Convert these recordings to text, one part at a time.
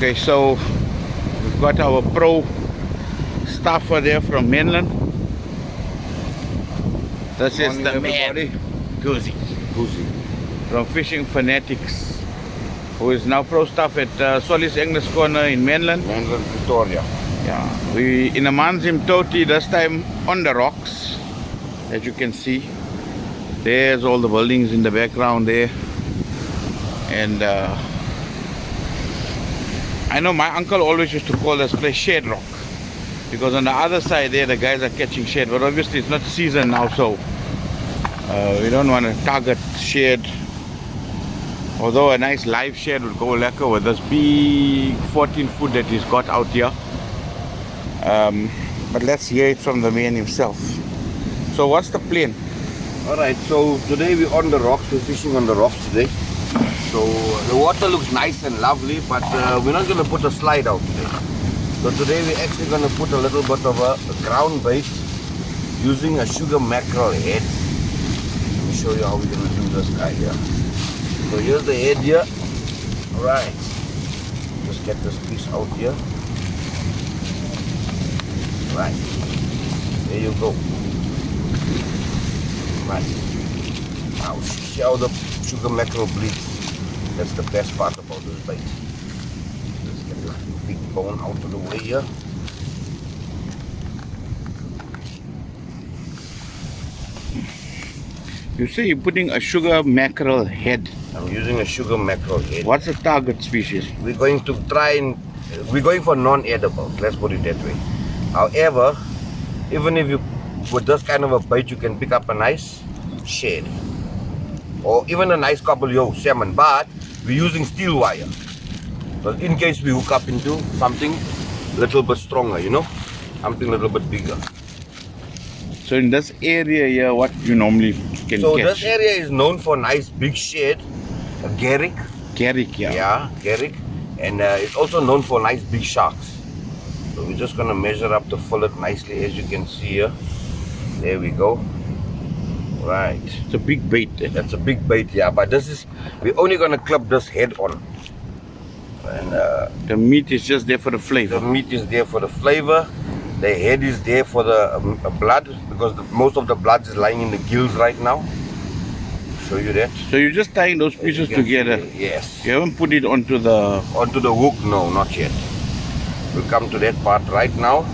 Okay, so we've got our pro staffer there from mainland. This is Morning, the man, everybody. Guzi, from FishingFanatix, who is now pro staff at Solis English Corner in mainland. Mainland Victoria. Yeah, we in Amanzimtoti, this time on the rocks, as you can see. There's all the buildings in the background there, and I know my uncle always used to call this place Shade Rock, because on the other side there the guys are catching shade, but obviously it's not season now, so we don't want to target shade, although a nice live shade would go lekker with this big 14-foot that he's got out here. But let's hear it from the man himself. So what's the plan? Alright, so today we're on the rocks. We're fishing on the rocks today. So the water looks nice and lovely, but we're not going to put a slide out today. So today we're actually going to put a little bit of a ground bait using a sugar mackerel head. Let me show you how we're going to do this guy here. So here's the head here. Alright, just get this piece out here. Right, there you go. Right, now see how the sugar mackerel bleeds. That's the best part about this bait. Let's get the big bone out of the way here. You say you're putting a sugar mackerel head. I'm using a sugar mackerel head. What's the target species? We're going to try and we're going for non-edibles, let's put it that way. However, even if you with this kind of a bait, you can pick up a nice shad or even a nice kabeljo salmon, but we're using steel wire, so in case we hook up into something a little bit stronger, you know, something a little bit bigger. So in this area here, what you normally can So catch? this area is known for nice big shad, a garrick. Garrick, yeah. Yeah, garrick, and it's also known for nice big sharks. So we're just gonna measure up to fill it nicely, as you can see here. There we go. Right. It's a big bait. That's a big bait, yeah. But this is, we're only gonna clip this head on. And the meat is just there for the flavor. the meat is there for the flavor. The head is there for the blood, because most of the blood is lying in the gills right now. Show you that. So you're just tying those pieces together. Yes. You haven't put it onto the hook, no, not yet. We'll come to that part right now.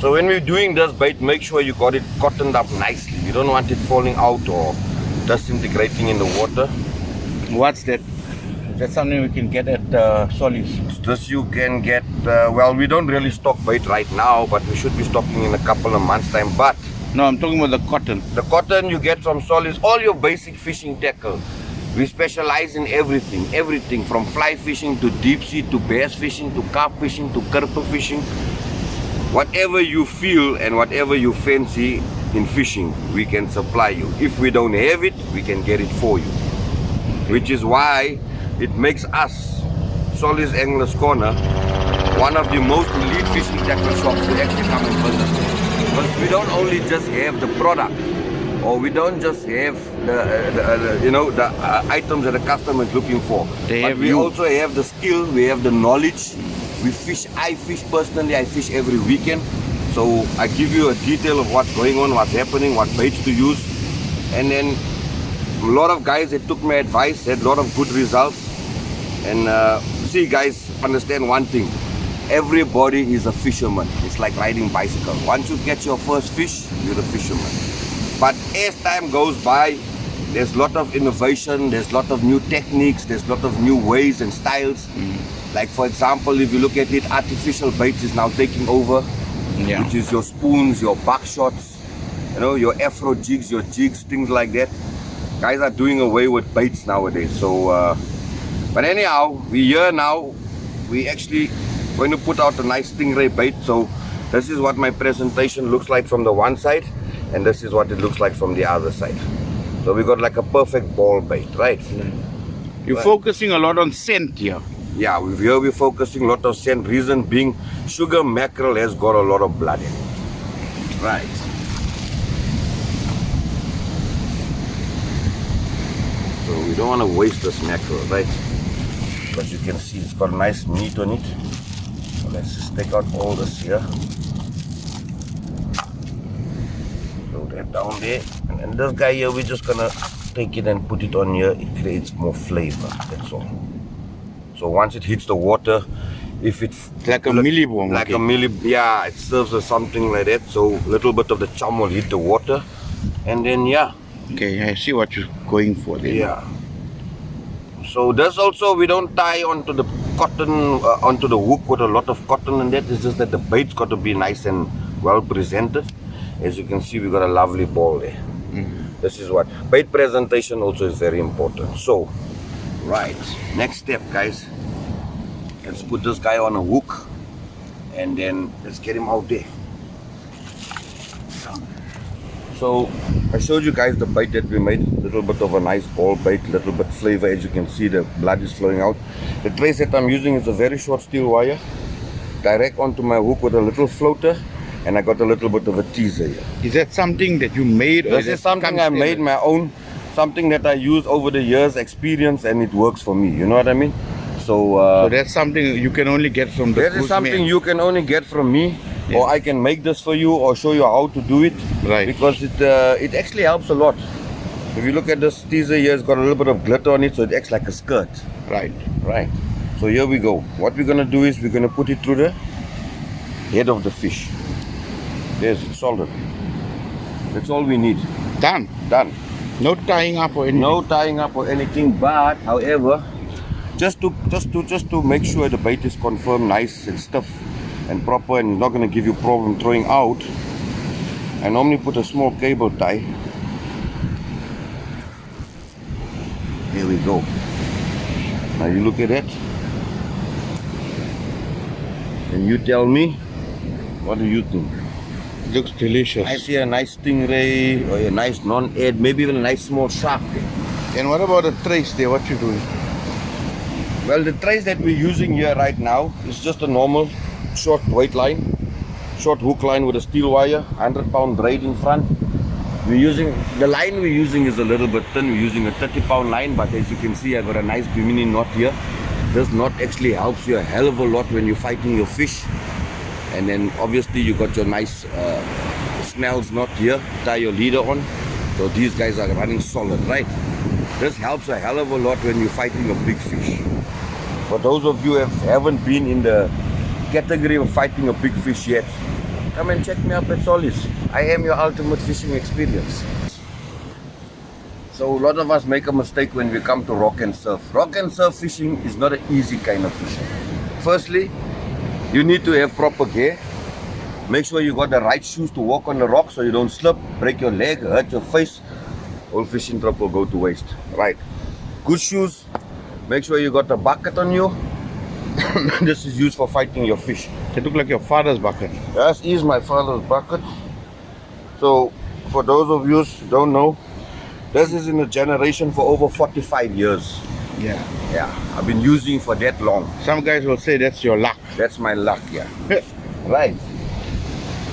So when we're doing this bait, make sure you got it cottoned up nicely. You don't want it falling out or disintegrating in the water. What's that? Is that something we can get at Solis? This you can get, well, we don't really stock bait right now, but we should be stocking in a couple of months time. But No, I'm talking about the cotton. the cotton you get from Solis, all your basic fishing tackle. We specialize in everything from fly fishing to deep sea to bass fishing to carp fishing to kerper fishing. Whatever you feel and whatever you fancy in fishing, we can supply you. If we don't have it, we can get it for you. Which is why it makes us, Solis English Corner, one of the most elite fishing tackle shops to actually come and visit. Because we don't only just have the product, or we don't just have the items that the customer is looking for, but we also have the skill, we have the knowledge. We fish, I fish personally, I fish every weekend. So I give you a detail of what's going on, what's happening, what baits to use. And then a lot of guys that took my advice had a lot of good results. And see guys, understand one thing. Everybody is a fisherman. It's like riding bicycle. Once you get your first fish, you're a fisherman. But as time goes by, there's a lot of innovation, there's a lot of new techniques, there's a lot of new ways and styles. Like for example, if you look at it, artificial bait is now taking over, which is your spoons, your buckshots, you know, your afro jigs, your jigs, things like that. Guys are doing away with baits nowadays. So, but anyhow, we're here now. We actually going to put out a nice stingray bait. So this is what my presentation looks like from the one side, and this is what it looks like from the other side. So we got like a perfect ball bait, right? You're focusing a lot on scent here. Yeah, here we're focusing a lot of scent. Reason being, sugar mackerel has got a lot of blood in it. Right. So we don't want to waste this mackerel, right? But you can see it's got nice meat on it. So let's just take out all this here. Throw that down there. And then this guy here, we're just gonna take it and put it on here. It creates more flavor, that's all. So once it hits the water, if it's like a millibone, like a yeah, it serves as something like that. So a little bit of the chum will hit the water, and then yeah. Okay, I see what you're going for there. Yeah. So this also we don't tie onto the cotton, onto the hook with a lot of cotton, and that is just that the bait's got to be nice and well presented. As you can see, we got a lovely ball there. This is what bait presentation also is very important. So, right, next step, guys. Let's put this guy on a hook, and then let's get him out there. So I showed you guys the bait that we made, a little bit of a nice ball bait, little bit flavor. As you can see, the blood is flowing out. The trace that I'm using is a very short steel wire, direct onto my hook with a little floater, and I got a little bit of a teaser here. Is that something that you made? Or this is something I made my own, something that I used over the years, experience, and it works for me. You know what I mean? So that's something you can only get from the that is something you can only get from me. Yeah. Or I can make this for you or show you how to do it. Right. Because it actually helps a lot. If you look at this teaser here, it's got a little bit of glitter on it, so it acts like a skirt. Right. Right. So here we go. What we're gonna do is we're gonna put it through the head of the fish. There's it, solid. That's all we need. Done. Done. No tying up or anything. No tying up or anything, but however, just to make sure the bait is confirmed nice and stiff and proper and not going to give you problem throwing out, I normally put a small cable tie. Here we go. Now you look at it and you tell me, what do you think? Looks delicious. I see a nice stingray or a nice non-ed, maybe even a nice small shark. And what about the trace there? What you doing? Well, the trace that we're using here right now is just a normal short weight line, short hook line with a steel wire, 100-pound braid in front. The line we're using is a little bit thin. We're using a 30-pound line, but as you can see, I've got a nice bimini knot here. This knot actually helps you a hell of a lot when you're fighting your fish. And then obviously you got your nice snells knot here, tie your leader on. So these guys are running solid, right? This helps a hell of a lot when you're fighting a big fish. For those of you who haven't been in the category of fighting a big fish yet, come and check me up at Solis. I am your ultimate fishing experience. So a lot of us make a mistake when we come to rock and surf. Rock and surf fishing is not an easy kind of fishing. Firstly, you need to have proper gear. Make sure you got the right shoes to walk on the rock so you don't slip, break your leg, hurt your face. Whole fishing trip will go to waste. Right. Good shoes. Make sure you got a bucket on you. This is used for fighting your fish. It look like your father's bucket. This is my father's bucket. So, for those of you who don't know, this is in a generation for over 45 years. Yeah. Yeah, I've been using for that long. Some guys will say that's your luck. That's my luck, yeah. Right.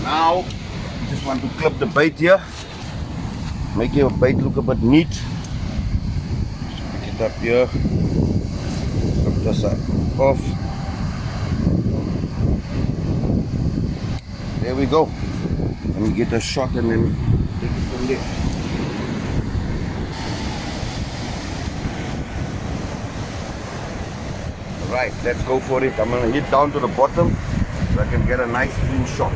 Now, you just want to clip the bait here. Make your bait look a bit neat. Pick it up here. Clip this off. There we go. Let me get a shot and then take it from there. Right, let's go for it. I'm going to hit down to the bottom so I can get a nice clean shot.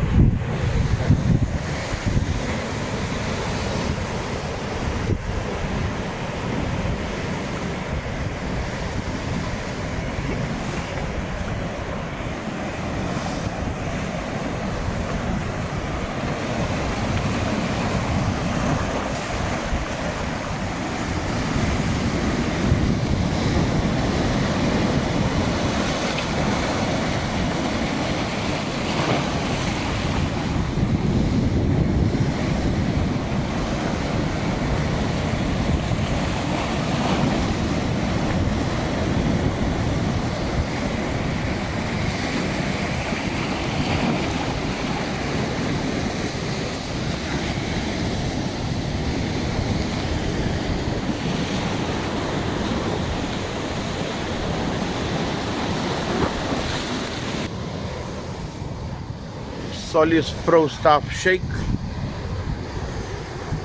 Solly's Pro Staff Shake.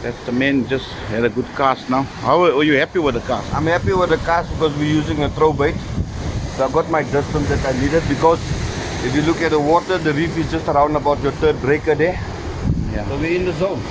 That's the main, just had a good cast now. How are you happy with the cast? I'm happy with the cast because we're using a throw bait. So I got my distance that I needed, because if you look at the water, the reef is just around about your third breaker there. Yeah. So we're in the zone.